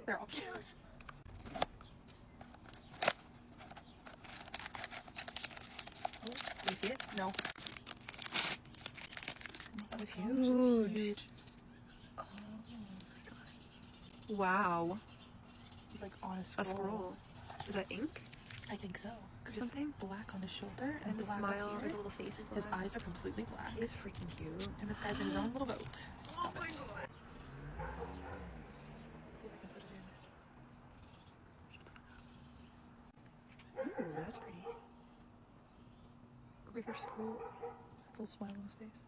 They're all cute. Oh, do you see it? No. That was huge. Oh my god. Wow. He's like on a scroll. A scroll. Is that ink? I think so. Something? Black on his shoulder and the black smile, up like here. a little face is black. His eyes are completely black. He is freaking cute. And this guy's in his own little boat. Stop it. God. See if I can put it in. Ooh, that's pretty. Look at your scroll. Little smile on his face.